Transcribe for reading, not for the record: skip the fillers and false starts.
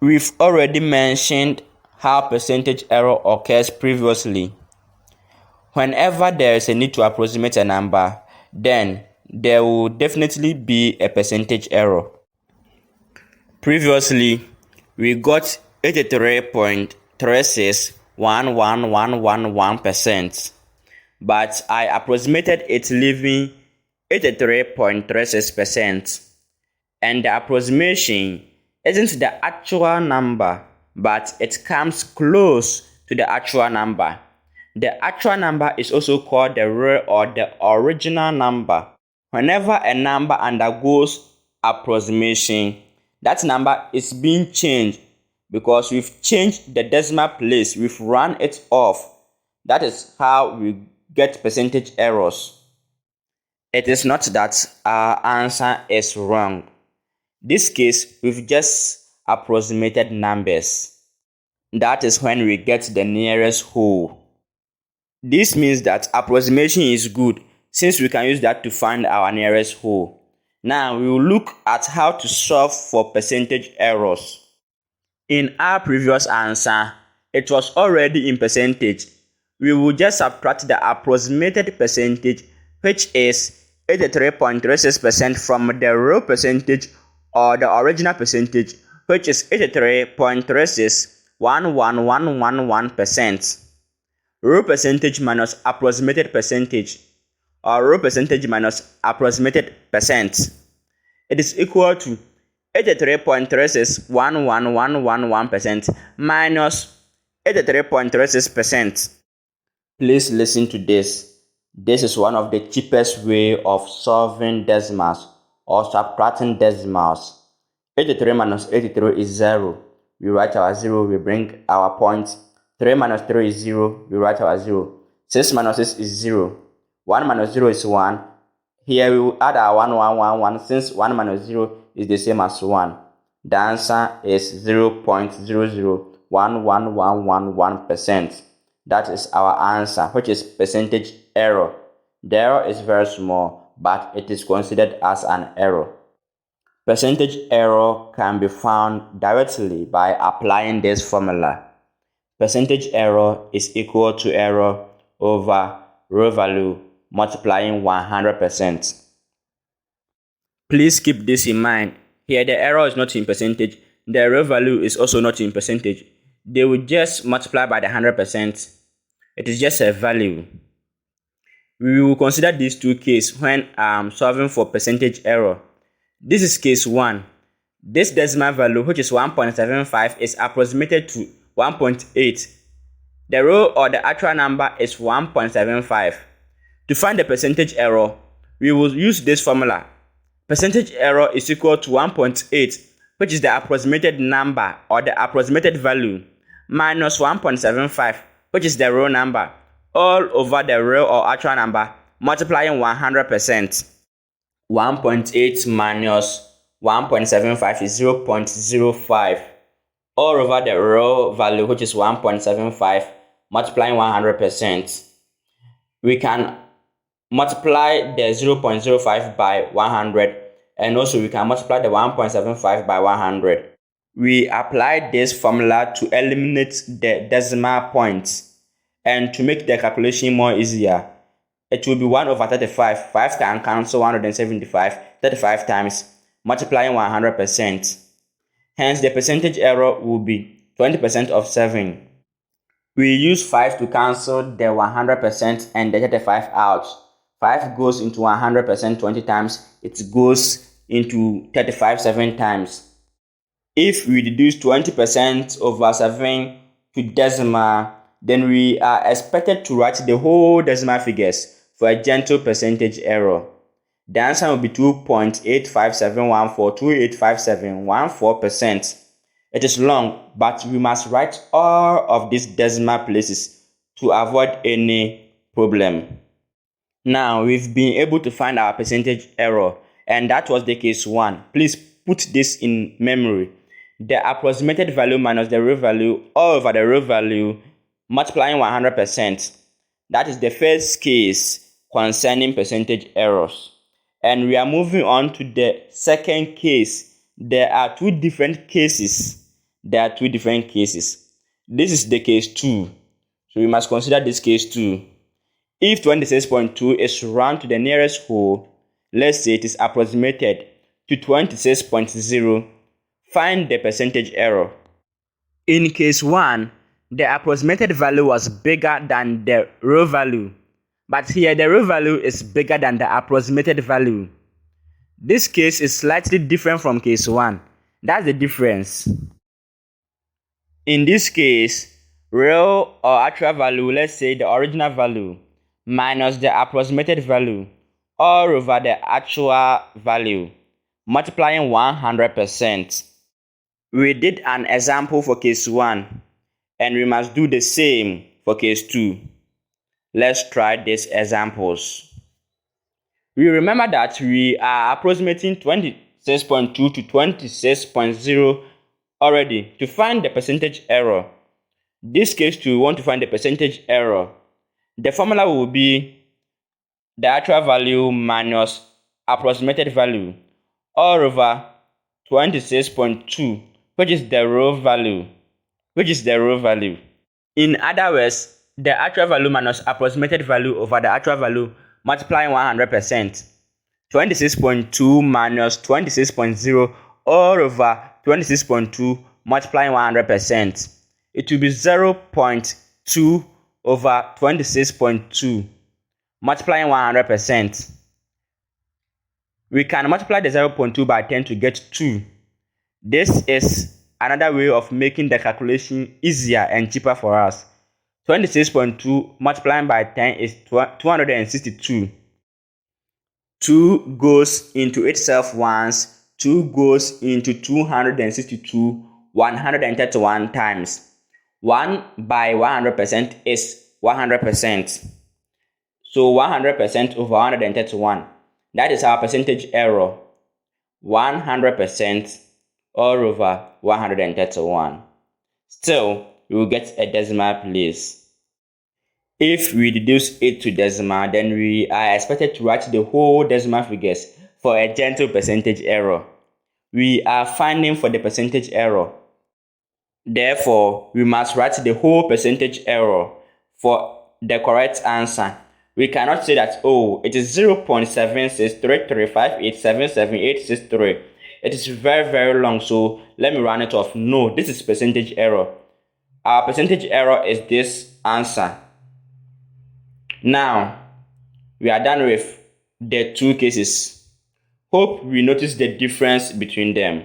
We've already mentioned how percentage error occurs previously. Whenever there is a need to approximate a number, then there will definitely be a percentage error. Previously, we got 83.3611111%, but I approximated it leaving 83.36%, and the approximation isn't the actual number, but it comes close to the actual number. The actual number is also called the real or the original number. Whenever a number undergoes approximation, that number is being changed because we've changed the decimal place, we've run it off. That is how we get percentage errors. It is not that our answer is wrong. This case, we've just approximated numbers. That is when we get the nearest whole. This means that approximation is good since we can use that to find our nearest whole. Now we will look at how to solve for percentage errors. In our previous answer, it was already in percentage. We will just subtract the approximated percentage, which is 83.36% from the real percentage or the original percentage, which is 83.3611111%. Real percentage minus approximated percentage, or real percentage minus approximated percent. It is equal to 83.3611111% minus 83.36%. Please listen to this. This is one of the cheapest way of solving decimals or subtracting decimals. 83 minus 83 is 0. We write our 0, we bring our point. 3 minus 3 is 0, we write our 0. 6 minus 6 is 0. 1 minus 0 is 1. Here we will add our 1 since 1 minus 0 is the same as 1. The answer is 0.001111%. That is our answer, which is percentage error. The error is very small, but it is considered as an error. Percentage error can be found directly by applying this formula. Percentage error is equal to error over real value multiplying 100%. Please keep this in mind. Here the error is not in percentage. The real value is also not in percentage. They will just multiply by the 100%. It is just a value. We will consider these two cases when solving for percentage error. This is case 1. This decimal value, which is 1.75, is approximated to 1.8. The real or the actual number is 1.75. To find the percentage error, we will use this formula. Percentage error is equal to 1.8, which is the approximated number or the approximated value, minus 1.75, which is the real number, all over the real or actual number, multiplying 100%. 1.8 minus 1.75 is 0.05, all over the real value, which is 1.75, multiplying 100%. We can multiply the 0.05 by 100, and also we can multiply the 1.75 by 100. We apply this formula to eliminate the decimal points, and to make the calculation more easier, it will be 1 over 35. 5 can cancel 175, 35 times, multiplying 100%. Hence, the percentage error will be 20% of 7. We use 5 to cancel the 100% and the 35 out. 5 goes into 100% 20 times, it goes into 35 7 times. If we reduce 20% over 7 to decimal, then we are expected to write the whole decimal figures for a gentle percentage error. The answer will be 2.85714285714%. It is long, but we must write all of these decimal places to avoid any problem. Now, we've been able to find our percentage error, and that was the case 1. Please put this in memory. The approximated value minus the real value all over the real value multiplying 100%. That is the first case concerning percentage errors. And we are moving on to the second case. There are two different cases. there are two different cases. This is the case 2. So we must consider this case 2. If 26.2 is round to the nearest whole, let's say it is approximated to 26.0, find the percentage error. In case 1, the approximated value was bigger than the real value, but here the real value is bigger than the approximated value. This case is slightly different from case 1. That's the difference. In this case, real or actual value, let's say the original value, minus the approximated value, all over the actual value, multiplying 100%. We did an example for case 1, and we must do the same for case 2. Let's try these examples. We remember that we are approximating 26.2 to 26.0 already. To find the percentage error, this case 2, we want to find the percentage error. The formula will be the actual value minus approximated value all over 26.2, which is the real value. In other words, the actual value minus approximated value over the actual value multiplying 100%. 26.2 minus 26.0 all over 26.2 multiplying 100%. It will be 0.2 over 26.2 multiplying 100%. We can multiply the 0.2 by 10 to get 2. This is another way of making the calculation easier and cheaper for us. 26.2 multiplying by 10 is 262. 2 goes into itself once, 2 goes into 262 131 times. 1 by 100% is 100%. So 100% over 131. That is our percentage error. 100% all over 131. Still, we will get a decimal place. If we reduce it to decimal, then we are expected to write the whole decimal figures for a gentle percentage error. We are finding for the percentage error. Therefore, we must write the whole percentage error for the correct answer. We cannot say that, it is 0.76335877863. It is very, very long, so let me run it off. No, this is percentage error. Our percentage error is this answer. Now, we are done with the two cases. Hope we notice the difference between them.